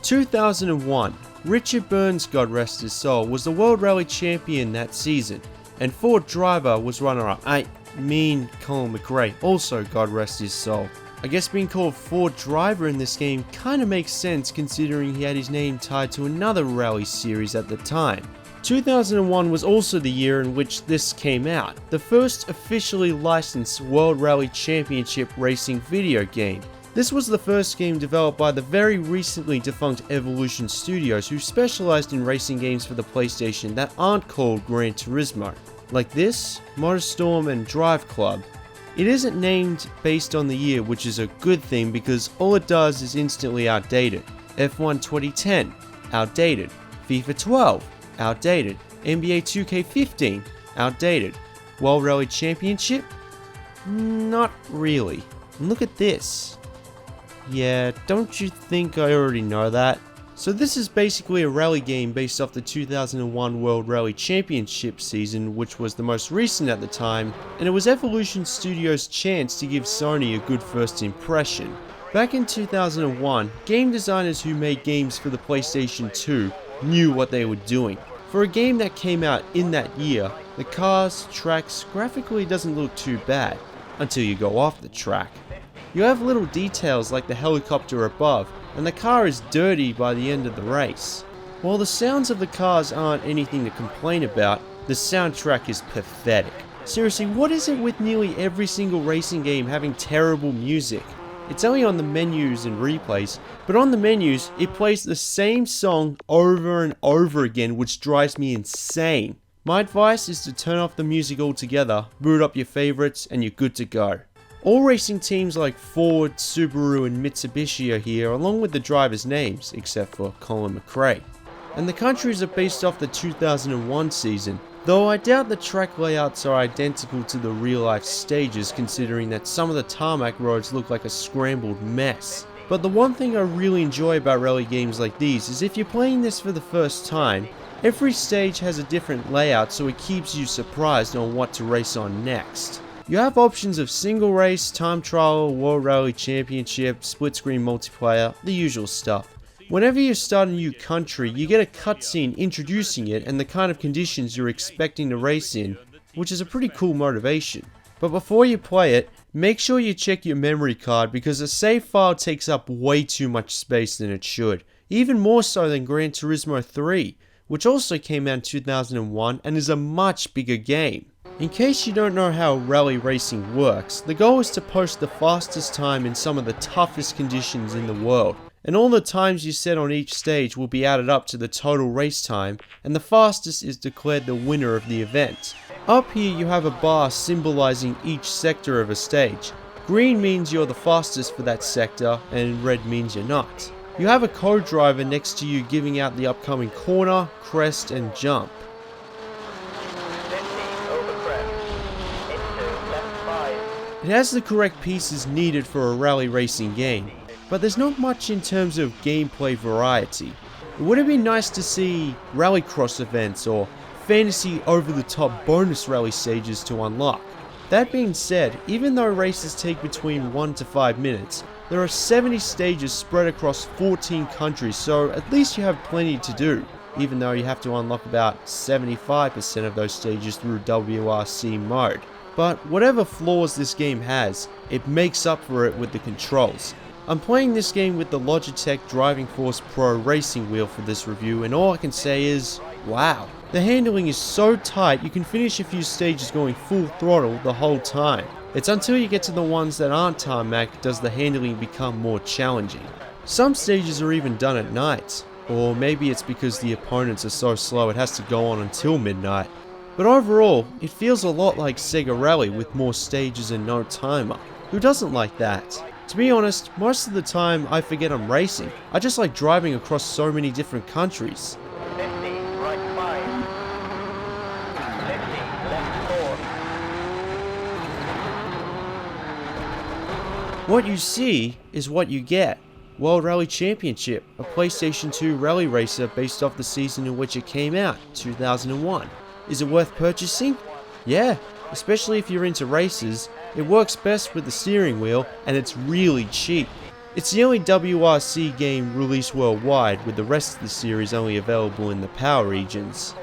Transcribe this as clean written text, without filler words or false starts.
2001, Richard Burns, God rest his soul, was the World Rally Champion that season, and Ford Driver was runner-up. I mean Colin McRae, also God rest his soul. I guess being called Ford Driver in this game kinda makes sense considering he had his name tied to another rally series at the time. 2001 was also the year in which this came out, the first officially licensed World Rally Championship racing video game. This was the first game developed by the very recently defunct Evolution Studios, who specialized in racing games for the PlayStation that aren't called Gran Turismo, like this, MotorStorm and Drive Club. It isn't named based on the year, which is a good thing because all it does is instantly outdated. F1 2010, outdated. FIFA 12, outdated. NBA 2K15, outdated. World Rally Championship? Not really. And look at this. Yeah, don't you think I already know that? So this is basically a rally game based off the 2001 World Rally Championship season, which was the most recent at the time, and it was Evolution Studios' chance to give Sony a good first impression. Back in 2001, game designers who made games for the PlayStation 2 knew what they were doing. For a game that came out in that year, the cars, tracks, graphically doesn't look too bad, until you go off the track. You have little details like the helicopter above, and the car is dirty by the end of the race. While the sounds of the cars aren't anything to complain about, the soundtrack is pathetic. Seriously, what is it with nearly every single racing game having terrible music? It's only on the menus and replays, but on the menus, it plays the same song over and over again, which drives me insane. My advice is to turn off the music altogether, boot up your favorites, and you're good to go. All racing teams like Ford, Subaru and Mitsubishi are here, along with the drivers' names, except for Colin McRae. And the countries are based off the 2001 season, though I doubt the track layouts are identical to the real-life stages, considering that some of the tarmac roads look like a scrambled mess. But the one thing I really enjoy about rally games like these is if you're playing this for the first time, every stage has a different layout, so it keeps you surprised on what to race on next. You have options of single race, time trial, World Rally Championship, split screen multiplayer, the usual stuff. Whenever you start a new country, you get a cutscene introducing it and the kind of conditions you're expecting to race in, which is a pretty cool motivation. But before you play it, make sure you check your memory card because a save file takes up way too much space than it should, even more so than Gran Turismo 3, which also came out in 2001 and is a much bigger game. In case you don't know how rally racing works, the goal is to post the fastest time in some of the toughest conditions in the world, and all the times you set on each stage will be added up to the total race time, and the fastest is declared the winner of the event. Up here you have a bar symbolizing each sector of a stage. Green means you're the fastest for that sector, and red means you're not. You have a co-driver next to you giving out the upcoming corner, crest and jump. It has the correct pieces needed for a rally racing game, but there's not much in terms of gameplay variety. It would have been nice to see rallycross events or fantasy over-the-top bonus rally stages to unlock. That being said, even though races take between 1 to 5 minutes, there are 70 stages spread across 14 countries, so at least you have plenty to do, even though you have to unlock about 75% of those stages through WRC mode. But whatever flaws this game has, it makes up for it with the controls. I'm playing this game with the Logitech Driving Force Pro racing wheel for this review, and all I can say is, wow. The handling is so tight you can finish a few stages going full throttle the whole time. It's until you get to the ones that aren't tarmac does the handling become more challenging. Some stages are even done at night, or maybe it's because the opponents are so slow it has to go on until midnight. But overall, it feels a lot like Sega Rally with more stages and no timer. Who doesn't like that? To be honest, most of the time I forget I'm racing. I just like driving across so many different countries. 50, right 5. 50, left 4. What you see is what you get. World Rally Championship, a PlayStation 2 rally racer based off the season in which it came out, 2001. Is it worth purchasing? Yeah, especially if you're into races. It works best with the steering wheel and it's really cheap. It's the only WRC game released worldwide, with the rest of the series only available in the power regions.